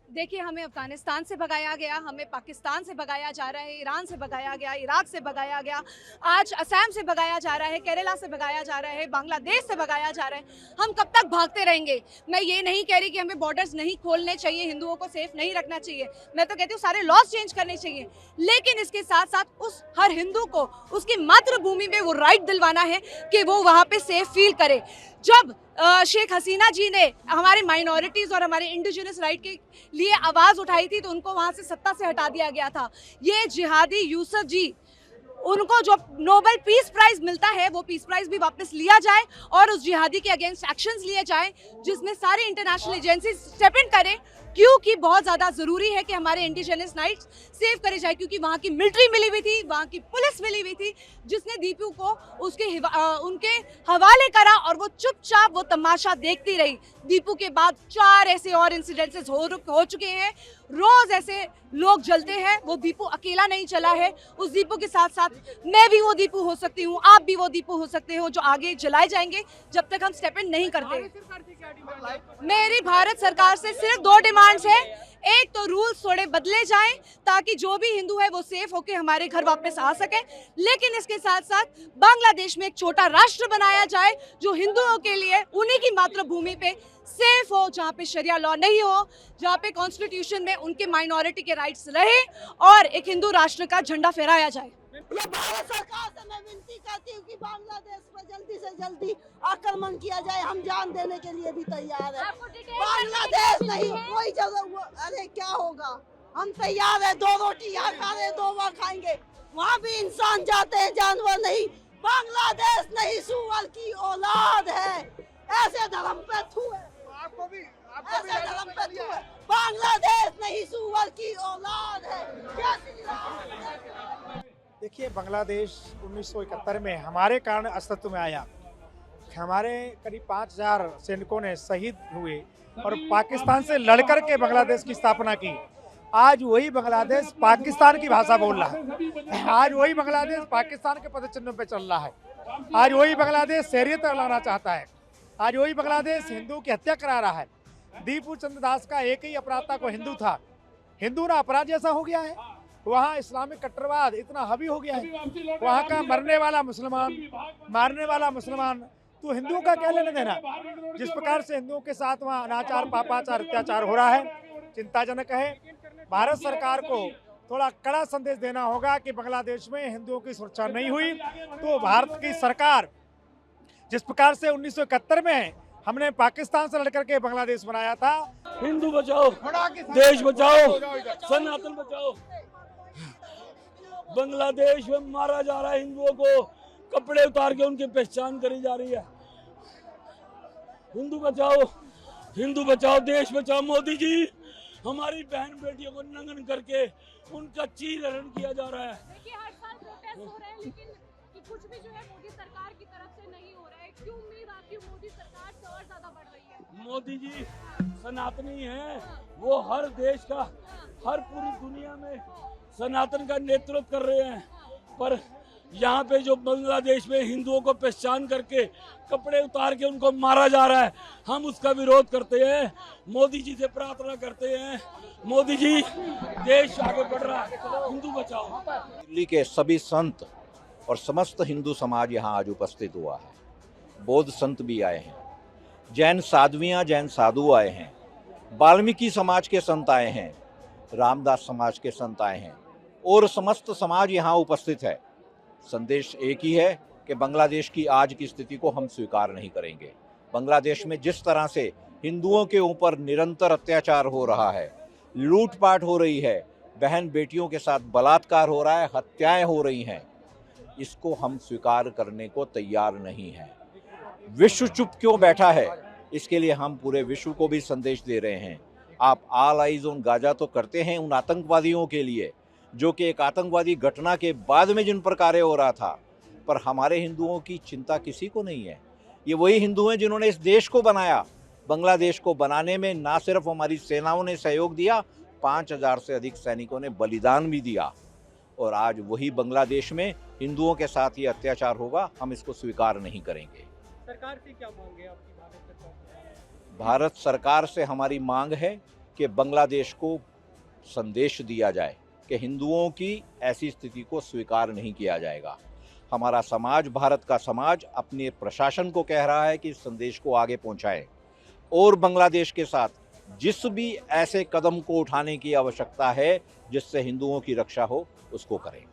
देखिए, हमें अफ़गानिस्तान से भगाया गया, हमें पाकिस्तान से भगाया जा रहा है, ईरान से भगाया गया, इराक से भगाया गया, आज असम से भगाया जा रहा है, केरला से भगाया जा रहा है, बांग्लादेश से भगाया जा रहा है। हम कब तक भागते रहेंगे? मैं ये नहीं कह रही कि हमें बॉर्डर्स नहीं खोलने चाहिए, हिंदुओं को सेफ नहीं रखना चाहिए। मैं तो कहती हूँ सारे लॉज चेंज करने चाहिए। लेकिन इसके साथ-साथ उस हर हिंदू को उसकी मातृभूमि में वो राइट दिलवाना है कि वो वहाँ पे सेफ फील करे। जब शेख हसीना जी ने हमारे माइनॉरिटीज़ और हमारे इंडिजिनस राइट के लिए आवाज़ उठाई थी तो उनको वहाँ से सत्ता से हटा दिया गया था। ये जिहादी यूसुफ जी, उनको जो नोबेल पीस प्राइज मिलता है वो पीस प्राइज भी वापस लिया जाए और उस जिहादी के अगेंस्ट एक्शंस लिए जाएं, जिसमें सारी इंटरनेशनल एजेंसी स्टेप इन करें, क्योंकि बहुत ज़्यादा ज़रूरी है कि हमारे इंडिजिनस राइट्स सेव करे जाए। क्योंकि वहाँ की मिलिट्री मिली हुई थी, वहाँ की पुलिस मिली हुई थी, जिसने दीपू को उनके हवाले करा और वो चुपचाप वो तमाशा देखती रही। दीपू के बाद 4 ऐसे और इंसिडेंसेस हो चुके हैं, रोज ऐसे लोग जलते हैं। वो दीपू अकेला नहीं चला है, उस दीपू के साथ साथ मैं भी वो दीपू हो सकती हूँ, आप भी वो दीपू हो सकते हो, जो आगे जलाए जाएंगे जब तक हम स्टेप इन नहीं करते। मेरी भारत सरकार से सिर्फ 2 डिमांड्स है। एक तो रूल्स थोड़े बदले जाएं ताकि जो भी हिंदू है वो सेफ होके हमारे घर वापस आ सके, लेकिन इसके साथ साथ बांग्लादेश में एक छोटा राष्ट्र बनाया जाए जो हिंदुओं के लिए उन्हीं की मातृभूमि पे सेफ हो, जहाँ पे शरिया लॉ नहीं हो, जहाँ पे कॉन्स्टिट्यूशन में उनके माइनॉरिटी के राइट्स रहे और एक हिंदू राष्ट्र का झंडा फहराया जाए। ये भारत सरकार से मैं विनती करती हूँ कि बांग्लादेश पर जल्दी से जल्दी आक्रमण किया जाए। हम जान देने के लिए भी तैयार है। बांग्लादेश नहीं, कोई जगह, अरे क्या होगा, हम तैयार है। 2 रोटी यहाँ खा रहे, 2 वहाँ खाएंगे। वहाँ भी इंसान जाते हैं, जानवर नहीं। बांग्लादेश नहीं, सुअर की औलाद है। ऐसे धर्म पे थू है, ऐसे धर्म पे थू है। बांग्लादेश नहीं, सुअर की औलाद है। देखिए, बांग्लादेश 1971 में हमारे कारण अस्तित्व में आया। हमारे करीब 5000 सैनिकों ने शहीद हुए और पाकिस्तान से लड़कर के बांग्लादेश की स्थापना की। आज वही बांग्लादेश पाकिस्तान की भाषा बोल रहा है, आज वही बांग्लादेश पाकिस्तान के पदचिन्हों पे चल रहा है, आज वही बांग्लादेश शरीयत लाना चाहता है, आज वही बांग्लादेश हिंदू की हत्या करा रहा है। दीपू चंद्र दास का एक ही अपराध था, को हिंदू था। हिंदू ना अपराध जैसा हो गया है, वहाँ इस्लामिक कट्टरवाद इतना हावी हो गया है। वहाँ का मरने वाला मुसलमान, मारने वाला मुसलमान, तो हिंदुओं का क्या लेना देना? जिस प्रकार से हिंदुओं के साथ वहाँ अनाचार, पापाचार, अत्याचार हो रहा है, चिंताजनक है। भारत सरकार को थोड़ा कड़ा संदेश देना होगा कि बांग्लादेश में हिंदुओं की सुरक्षा नहीं हुई तो भारत की सरकार, जिस प्रकार से 1971 में हमने पाकिस्तान से लड़कर के बांग्लादेश बनाया था। हिंदू बचाओ, देश बचाओ, सनातन बचाओ। बांग्लादेश में मारा जा रहा है हिंदुओं को, कपड़े उतार के उनकी पहचान करी जा रही है। हिंदू बचाओ, देश बचाओ। मोदी जी, हमारी बहन बेटियों को नंगन करके उनका चीरहरण किया जा रहा है। देखिए, हर साल प्रोटेस्ट हो रहे हैं, लेकिन कुछ भी जो है मोदी सरकार की तरफ से नहीं हो रहा है। क्यों उम्मीद आपकी मोदी सरकार से और ज्यादा बढ़ रही है? मोदी जी सनातनी हैं, वो हर देश का, हर पूरी दुनिया में सनातन का नेतृत्व कर रहे हैं। पर यहाँ पे जो बांग्लादेश में हिंदुओं को पहचान करके कपड़े उतार के उनको मारा जा रहा है, हम उसका विरोध करते हैं। मोदी जी से प्रार्थना करते हैं, मोदी जी, देश आगे बढ़ रहा है, हिंदू बचाओ। दिल्ली के सभी संत और समस्त हिंदू समाज यहाँ आज उपस्थित हुआ है। बौद्ध संत भी आए हैं, जैन साध्वियाँ, जैन साधु आए हैं, वाल्मीकि समाज के संत आए हैं, रामदास समाज के संत आए हैं और समस्त समाज यहाँ उपस्थित है। संदेश एक ही है कि बांग्लादेश की आज की स्थिति को हम स्वीकार नहीं करेंगे। बांग्लादेश में जिस तरह से हिंदुओं के ऊपर निरंतर अत्याचार हो रहा है, लूटपाट हो रही है, बहन बेटियों के साथ बलात्कार हो रहा है, हत्याएं हो रही हैं, इसको हम स्वीकार करने को तैयार नहीं हैं। विश्व चुप क्यों बैठा है, इसके लिए हम पूरे विश्व को भी संदेश दे रहे हैं। आप ऑल आइज ऑन गाजा तो करते हैं उन आतंकवादियों के लिए जो कि एक आतंकवादी घटना के बाद में जिन पर कार्य हो रहा था, पर हमारे हिंदुओं की चिंता किसी को नहीं है। ये वही हिंदू हैं जिन्होंने इस देश को बनाया। बांग्लादेश को बनाने में ना सिर्फ हमारी सेनाओं ने सहयोग दिया, 5000 से अधिक सैनिकों ने बलिदान भी दिया, और आज वही बांग्लादेश में हिंदुओं के साथ ये अत्याचार होगा, हम इसको स्वीकार नहीं करेंगे। सरकार से क्या मांग है आपकी? भारत सरकार से हमारी मांग है कि बांग्लादेश को संदेश दिया जाए कि हिंदुओं की ऐसी स्थिति को स्वीकार नहीं किया जाएगा। हमारा समाज, भारत का समाज अपने प्रशासन को कह रहा है कि इस संदेश को आगे पहुंचाएं और बांग्लादेश के साथ जिस भी ऐसे कदम को उठाने की आवश्यकता है जिससे हिंदुओं की रक्षा हो, उसको करें।